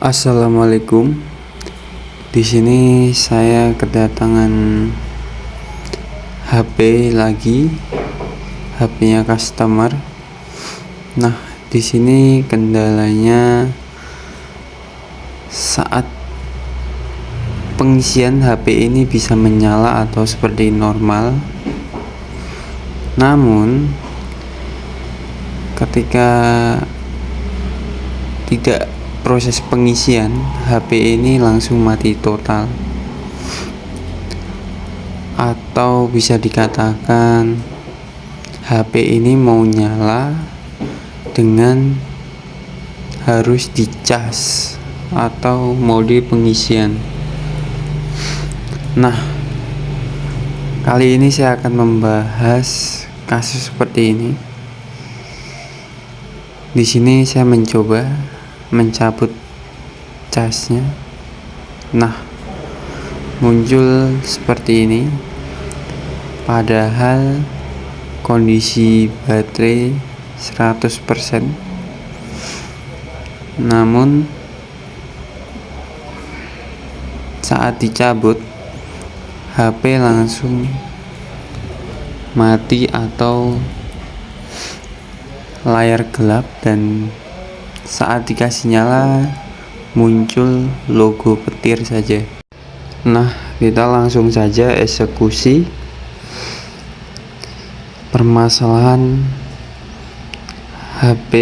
Assalamualaikum. Di sini saya kedatangan HP lagi, HP-nya customer. Nah, di sini kendalanya saat pengisian HP ini bisa menyala atau seperti normal. Namun, ketika tidak proses pengisian, HP ini langsung mati total, atau bisa dikatakan HP ini mau nyala dengan harus dicas atau mode pengisian. Nah, kali ini saya akan membahas kasus seperti ini. Di sini saya mencoba mencabut casnya. Nah, muncul seperti ini. Padahal kondisi baterai 100%. Namun saat dicabut, HP langsung mati atau layar gelap, dan saat dikasih nyala muncul logo petir saja. Nah, kita langsung saja eksekusi. Permasalahan HP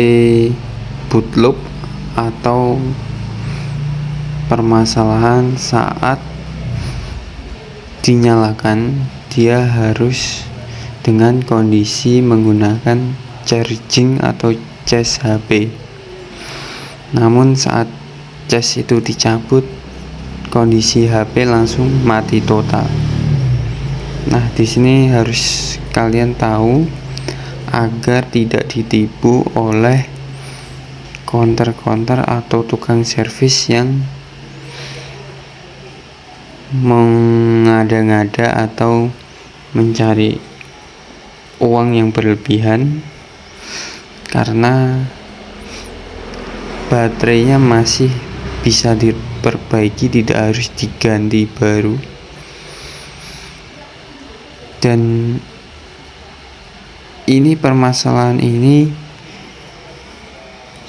bootloop atau permasalahan saat dinyalakan, dia harus dengan kondisi menggunakan charging atau cas HP. Namun saat cas itu dicabut, kondisi HP langsung mati total. Nah, di sini harus kalian tahu agar tidak ditipu oleh counter atau tukang servis yang mengada-ngada atau mencari uang yang berlebihan, karena baterainya masih bisa diperbaiki, tidak harus diganti baru. Dan ini permasalahan ini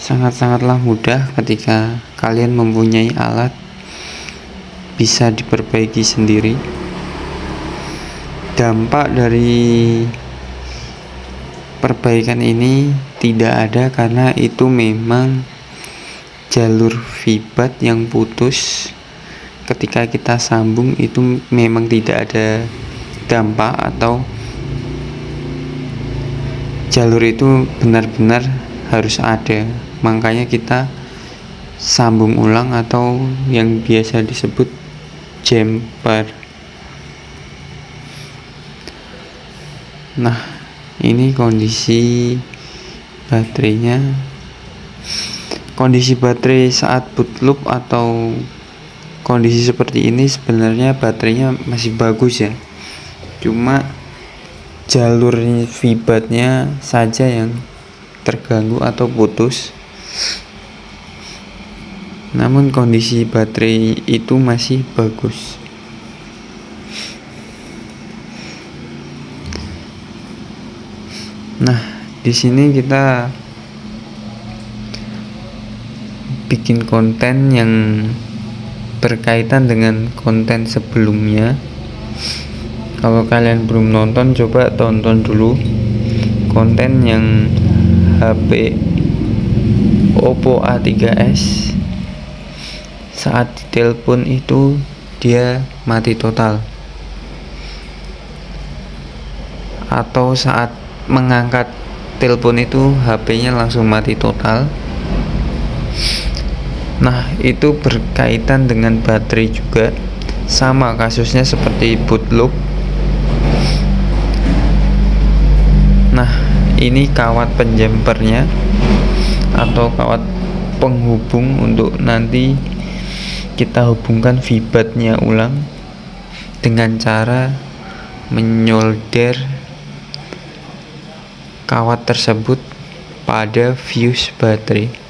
sangat-sangatlah mudah ketika kalian mempunyai alat, bisa diperbaiki sendiri. Dampak dari perbaikan ini tidak ada, karena itu memang jalur vibat yang putus. Ketika kita sambung itu memang tidak ada dampak, atau jalur itu benar-benar harus ada. Makanya kita sambung ulang atau yang biasa disebut jumper. Nah, ini kondisi baterainya. Kondisi baterai saat bootloop atau kondisi seperti ini sebenarnya baterainya masih bagus ya. Cuma jalur vibatnya saja yang terganggu atau putus. Namun kondisi baterai itu masih bagus. Nah, di sini kita bikin konten yang berkaitan dengan konten sebelumnya. Kalau kalian belum nonton, coba tonton dulu konten yang HP Oppo A3s. Saat ditelepon itu dia mati total, atau saat mengangkat telepon itu HP-nya langsung mati total. Nah, itu berkaitan dengan baterai juga, sama kasusnya seperti bootloop. Nah, ini kawat penjempernya atau kawat penghubung untuk nanti kita hubungkan vibatnya ulang dengan cara menyolder kawat tersebut pada fuse baterai.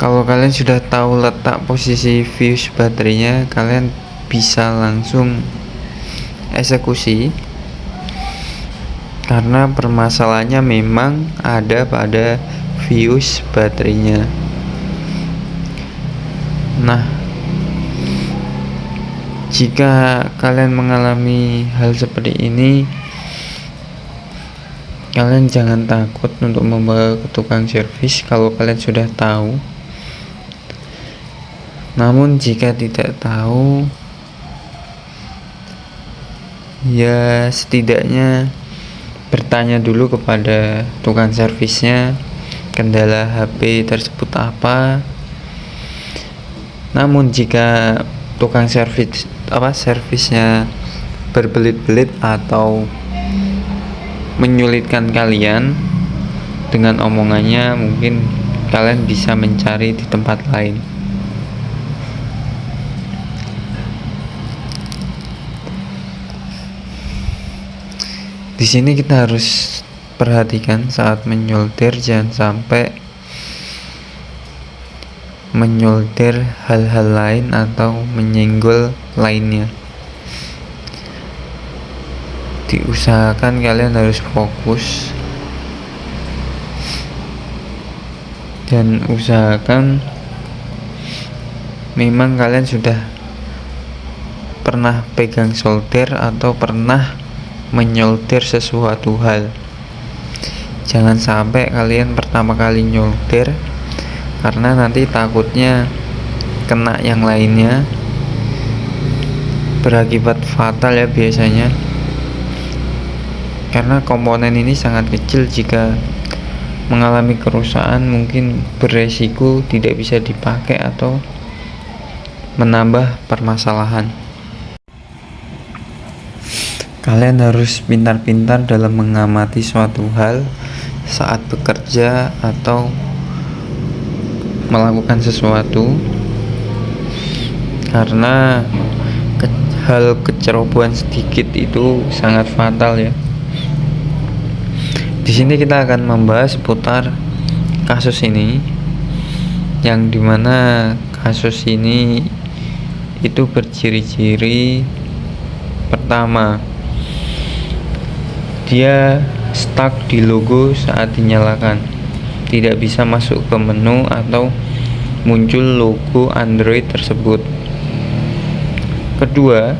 Kalau kalian sudah tahu letak posisi fuse baterainya, kalian bisa langsung eksekusi, karena permasalahannya memang ada pada fuse baterainya. Nah, jika kalian mengalami hal seperti ini, kalian jangan takut untuk membawa ke tukang servis kalau kalian sudah tahu. Namun jika tidak tahu, ya setidaknya bertanya dulu kepada tukang servisnya kendala HP tersebut apa. Namun jika tukang servisnya berbelit-belit atau menyulitkan kalian dengan omongannya, mungkin kalian bisa mencari di tempat lain. Di sini kita harus perhatikan saat menyolder, jangan sampai menyolder hal-hal lain atau menyenggol lainnya. Diusahakan kalian harus fokus dan usahakan memang kalian sudah pernah pegang solder atau pernah menyolder sesuatu hal. Jangan sampai kalian pertama kali nyolder, karena nanti takutnya kena yang lainnya, berakibat fatal ya biasanya. Karena komponen ini sangat kecil, jika mengalami kerusakan mungkin beresiko tidak bisa dipakai atau menambah permasalahan. Kalian harus pintar-pintar dalam mengamati suatu hal saat bekerja atau melakukan sesuatu, karena hal kecerobohan sedikit itu sangat fatal ya. Di sini kita akan membahas seputar kasus ini, yang dimana kasus ini itu berciri-ciri pertama, dia stuck di logo saat dinyalakan, tidak bisa masuk ke menu atau muncul logo Android tersebut. Kedua,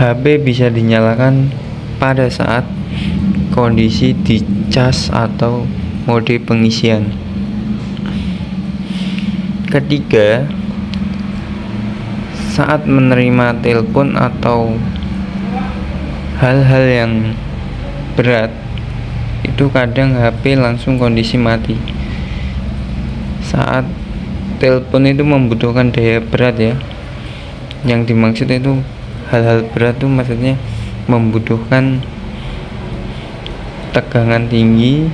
HP bisa dinyalakan pada saat kondisi dicas atau mode pengisian. Ketiga, saat menerima telepon atau hal-hal yang berat, itu kadang HP langsung kondisi mati. Saat telepon itu membutuhkan daya berat ya. Yang dimaksud itu hal-hal berat itu maksudnya membutuhkan tegangan tinggi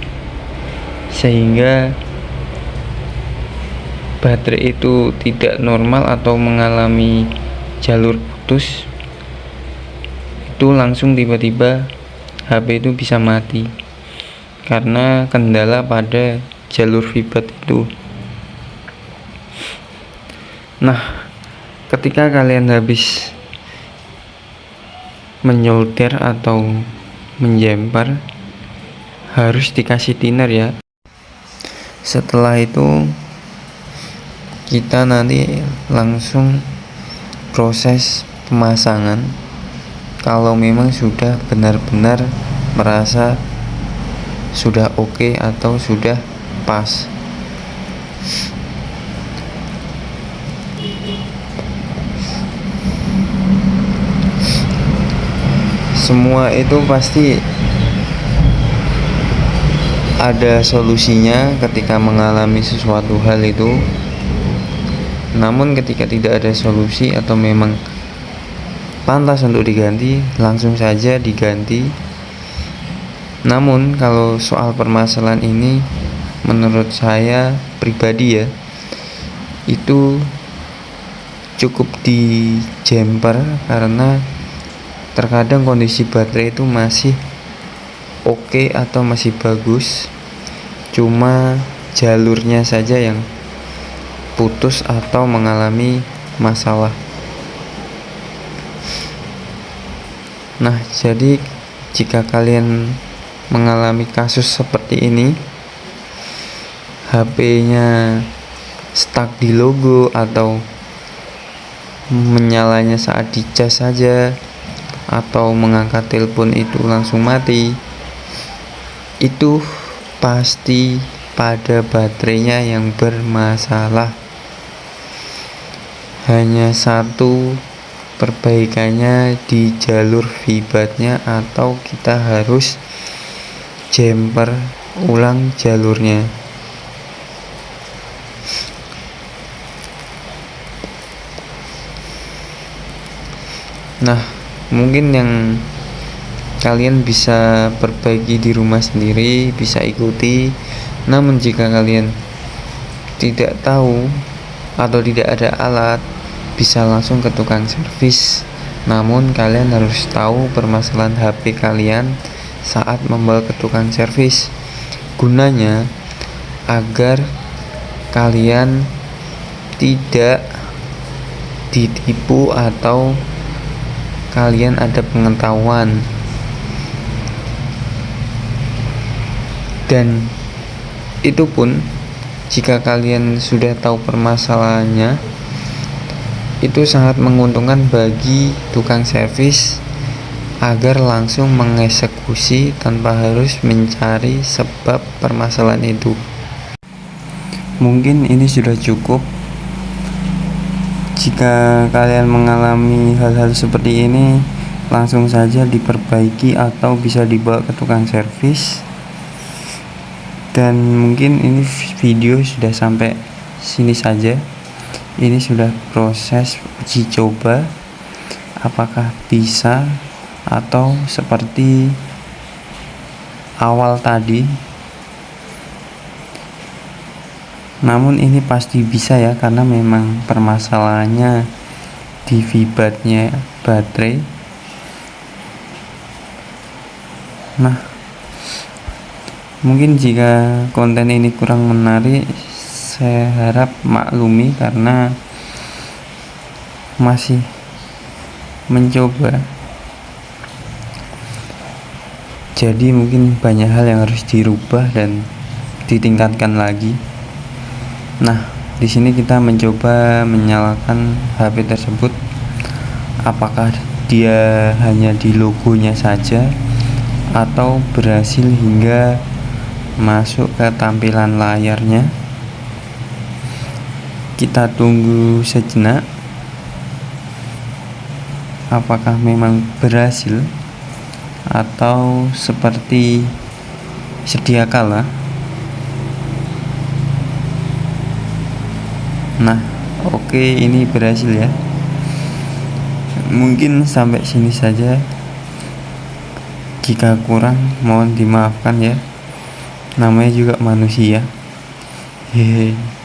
sehingga baterai itu tidak normal atau mengalami jalur putus, itu langsung tiba-tiba HP itu bisa mati karena kendala pada jalur VBAT itu. Nah, ketika kalian habis menyolder atau menjemper, harus dikasih thinner ya. Setelah itu kita nanti langsung proses pemasangan. Kalau memang sudah benar-benar merasa sudah oke atau sudah pas. Semua itu pasti ada solusinya ketika mengalami sesuatu hal itu. Namun ketika tidak ada solusi atau memang pantas untuk diganti, langsung saja diganti. Namun kalau soal permasalahan ini, menurut saya pribadi ya, itu cukup di jumper, karena terkadang kondisi baterai itu masih oke atau masih bagus, cuma jalurnya saja yang putus atau mengalami masalah. Nah, jadi jika kalian mengalami kasus seperti ini, HP-nya stuck di logo atau menyalanya saat dicas saja, atau mengangkat telepon itu langsung mati, itu pasti pada baterainya yang bermasalah. Hanya satu perbaikannya di jalur vibatnya, atau kita harus jumper ulang jalurnya. Nah, mungkin yang kalian bisa perbaiki di rumah sendiri, bisa ikuti. Namun jika kalian tidak tahu atau tidak ada alat, bisa langsung ke tukang servis. Namun kalian harus tahu permasalahan HP kalian saat membawa ke tukang servis. Gunanya agar kalian tidak ditipu atau kalian ada pengetahuan. Dan itu pun jika kalian sudah tahu permasalahannya, itu sangat menguntungkan bagi tukang servis agar langsung mengeksekusi tanpa harus mencari sebab permasalahan itu. Mungkin ini sudah cukup. Jika kalian mengalami hal-hal seperti ini, langsung saja diperbaiki atau bisa dibawa ke tukang servis. Dan mungkin ini video sudah sampai sini saja. Ini sudah proses uji coba, apakah bisa atau seperti awal tadi. Namun ini pasti bisa ya, karena memang permasalahannya di vibatnya baterai. Nah, mungkin jika konten ini kurang menarik, saya harap maklumi karena masih mencoba. Jadi mungkin banyak hal yang harus dirubah dan ditingkatkan lagi. Nah, di sini kita mencoba menyalakan HP tersebut. Apakah dia hanya di logonya saja atau berhasil hingga masuk ke tampilan layarnya? Kita tunggu sejenak. Apakah memang berhasil atau seperti sedia kala? Nah, oke, ini berhasil ya. Mungkin sampai sini saja. Jika kurang, mohon dimaafkan ya. Namanya juga manusia. Hehe.